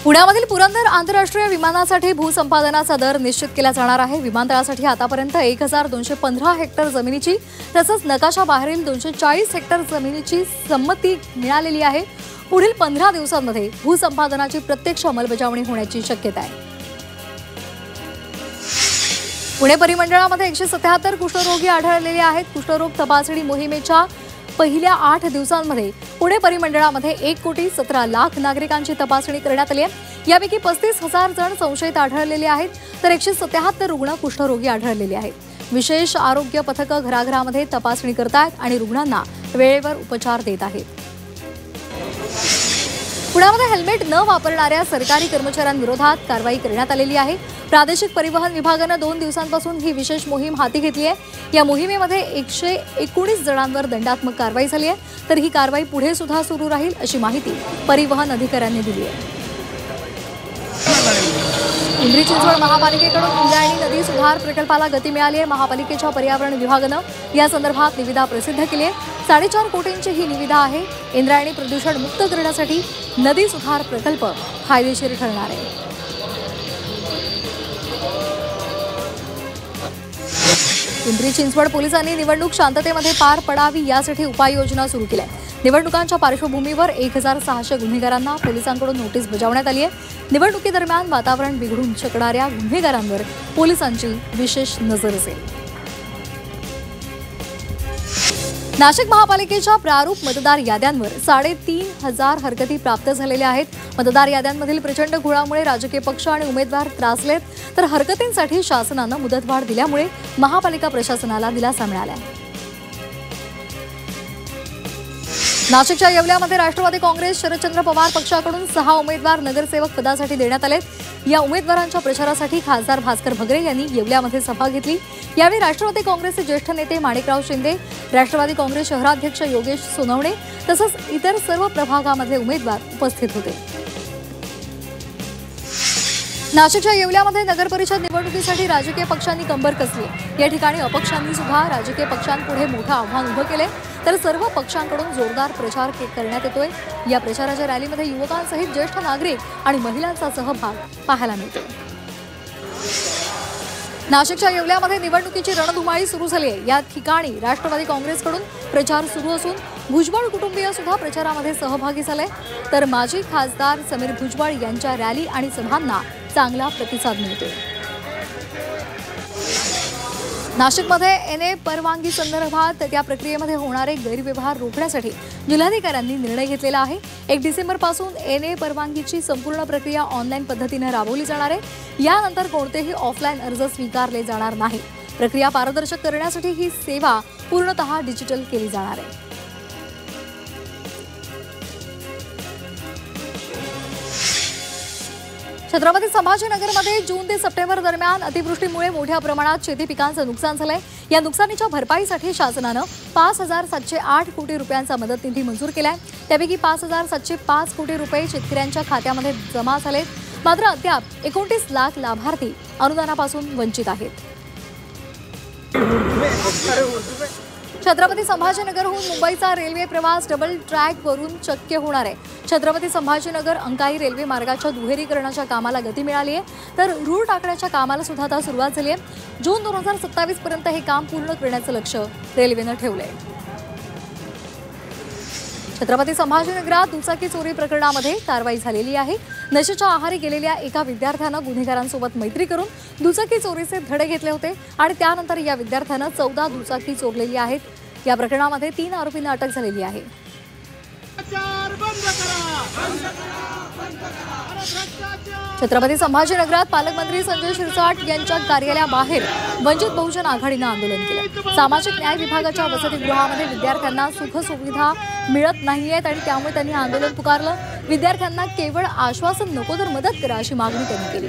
पुण्यामधील पुरंदर आंतरराष्ट्रीय विमानासाठी भूसंपादनाचा दर निश्चित केला जाणार आहे। विमानतळासाठी आतापर्यंत 1215 हेक्टर जमिनीची तसंच नकाशाबाहेरील 240 हेक्टर जमिनीची संमती मिळालेली आहे। पुढील 15 दिवसांमध्ये भूसंपादनाची प्रत्यक्ष अंमलबजावणी होण्याची शक्यता आहे। पुणे परिमंडळामध्ये 177 कुष्ठरोगी आढळलेले आहेत। कुष्ठरोग तपासणी मोहिमेच्या पहिल्या 8 दिवसांमध्ये पुणे परिमंडळामध्ये 1,17,00,000 नागरिकांची तपासणी करण्यात आली आहे। यापैकी 35,000 जण संशयित आढळलेले आहेत, तर 177 रुग्ण कुष्ठरोगी आढळलेले आहेत। विशेष आरोग्य पथकं घराघरामध्ये तपासणी करतात आणि रुग्णांना वेळेवर उपचार देत आहेत। पुण्यामध्ये हेल्मेट न वापरणाऱ्या सरकारी कर्मचाऱ्यांविरोधात कारवाई करण्यात आलेली आहे। प्रादेशिक परिवहन विभागाने 2 दिवसांपासून ही विशेष मोहीम हाती घेतली आहे। या मोहिमेमध्ये 119 जणांवर दंडात्मक कारवाई झाली आहे, तर ही कारवाई पुढे सुद्धा सुरू राहील अशी माहिती परिवहन अधिकाऱ्यांनी दिली आहे। पिंपरी चिंचवड महापालिकेकडून इंद्रायणी नदी सुधार प्रकल्पाला गती मिळाली आहे। महापालिकेच्या पर्यावरण विभागानं या संदर्भात निविदा प्रसिद्ध केली आहे। 4.5 कोटींची ही निविदा आहे। इंद्रायणी प्रदूषण मुक्त करण्यासाठी नदी सुधार प्रकल्प फायदेशीर ठरणार आहे। पिंपरी चिंचवड पोलिसांनी निवडणूक शांततेमध्ये पार पडावी यासाठी उपाययोजना सुरू केल्या आहेत। निवडणुकांच्या पार्श्वभूमीवर 1600 गुन्हेगारांना पोलिसांकडून नोटीस बजावण्यात आली आहे। निवडणुकीदरम्यान वातावरण बिघडून शकणाऱ्या गुन्हेगारांवर पोलिसांची विशेष नजर असेल। नाशिक महापालिकेच्या प्रारूप मतदार याद्यांवर 3,500 हरकती प्राप्त झालेल्या आहेत। मतदार याद्यांमधील प्रचंड घोळामुळे राजकीय पक्ष आणि उमेदवार त्रासलेत, तर हरकतींसाठी शासनानं मुदतवाढ दिल्यामुळे महापालिका प्रशासनाला दिलासा मिळाला आहे। नाशिकच्या येवल्यामध्ये राष्ट्रवादी काँग्रेस शरदचंद्र पवार पक्षाकडून 6 उमेदवार नगरसेवक पदासाठी देण्यात आलेत। या उमेदवारांच्या प्रचारासाठी खासदार भास्कर भगरे यांनी येवल्यामध्ये सभा घेतली। यावेळी राष्ट्रवादी काँग्रेसचे ज्येष्ठ नेते माणिकराव शिंदे, राष्ट्रवादी काँग्रेस शहराध्यक्ष योगेश सोनवणे तसंच इतर सर्व प्रभागामधले उमेदवार उपस्थित होते। नाशिकच्या येवल्यामध्ये नगरपरिषद निवडणुकीसाठी राजकीय पक्षांनी कंबर कसली। या ठिकाणी अपक्षांनी सुद्धा राजकीय पक्षांपुढे मोठं आव्हान उभं केले, तर सर्व पक्षांकडून जोरदार प्रचार करण्यात येतोय। या प्रचाराच्या रॅलीमध्ये युवकांसहित ज्येष्ठ नागरिक आणि महिलांचा सहभाग पाहायला मिळतो। नाशिकच्या येवल्यामध्ये निवडणुकीची रणधुमाळी सुरू झाली आहे। या ठिकाणी राष्ट्रवादी काँग्रेसकडून प्रचार सुरू असून भुजबळ कुटुंबीय सुद्धा प्रचारामध्ये सहभागी झाले, तर माजी खासदार समीर भुजबळ यांच्या रॅली आणि सभांना चांगला प्रतिसाद मिळतो। नाशिकमध्ये एनए परवानगी संदर्भात त्या प्रक्रियेमध्ये होणारे गैरव्यवहार रोखण्यासाठी जिल्हाधिकाऱ्यांनी निर्णय घेतलेला आहे। 1 डिसेंबरपासून एनए परवानगीची संपूर्ण प्रक्रिया ऑनलाईन पद्धतीने राबवली जाणार आहे। यानंतर कोणतेही ऑफलाईन अर्ज स्वीकारले जाणार नाही। प्रक्रिया पारदर्शक करण्यासाठी ही सेवा पूर्णतः डिजिटल केली जाणार आहे। छत्रपती संभाजीनगरमध्ये जून ते सप्टेंबर दरम्यान अतिवृष्टीमुळे मोठ्या प्रमाणात शेती पिकांचं नुकसान झालंय। या नुकसानीच्या भरपाईसाठी शासनानं 5,708 कोटी रुपयांचा मदत निधी मंजूर केलाय। त्यापैकी 5,705 कोटी रुपये शेतकऱ्यांच्या खात्यामध्ये जमा झालेत, मात्र अद्याप 29 लाख लाभार्थी अनुदानापासून वंचित आहेत। छत्रपती संभाजीनगरहून मुंबईचा रेल्वे प्रवास डबल ट्रॅकवरून शक्य होणार आहे। छत्रपती संभाजीनगर अंकाई रेल्वे मार्गाच्या दुहेरीकरणाच्या कामाला गती मिळाली आहे, तर रूळ टाकण्याच्या कामाला सुद्धा आता सुरुवात झाली आहे। जून 2027 पर्यंत हे काम पूर्ण करण्याचं लक्ष्य रेल्वेनं ठेवलंय। छत्रपती संभाजीनगरात दुचाकी चोरी प्रकरणामध्ये कारवाई झालेली आहे। नशेच्या आहारी गेलेल्या एका विद्यार्थ्यानं गुन्हेगारांसोबत मैत्री करून दुचाकी चोरीचे धडे घेतले होते आणि त्यानंतर या विद्यार्थ्यानं 14 दुचाकी चोरलेली आहेत। या प्रकरणामध्ये 3 आरोपींना अटक झालेली आहे। छत्रपती संभाजीनगरात पालकमंत्री संजय शिरसाट यांच्या कार्यालयाबाहेर वंचित बहुजन आघाडीनं आंदोलन केलं। सामाजिक न्याय विभागाच्या वसतिगृहामध्ये विद्यार्थ्यांना सुखसुविधा मिळत नाहीयेत आणि त्यामुळे त्यांनी आंदोलन पुकारलं। विद्यार्थ्यांना केवळ आश्वासन नको तर मदत करा अशी मागणी त्यांनी केली।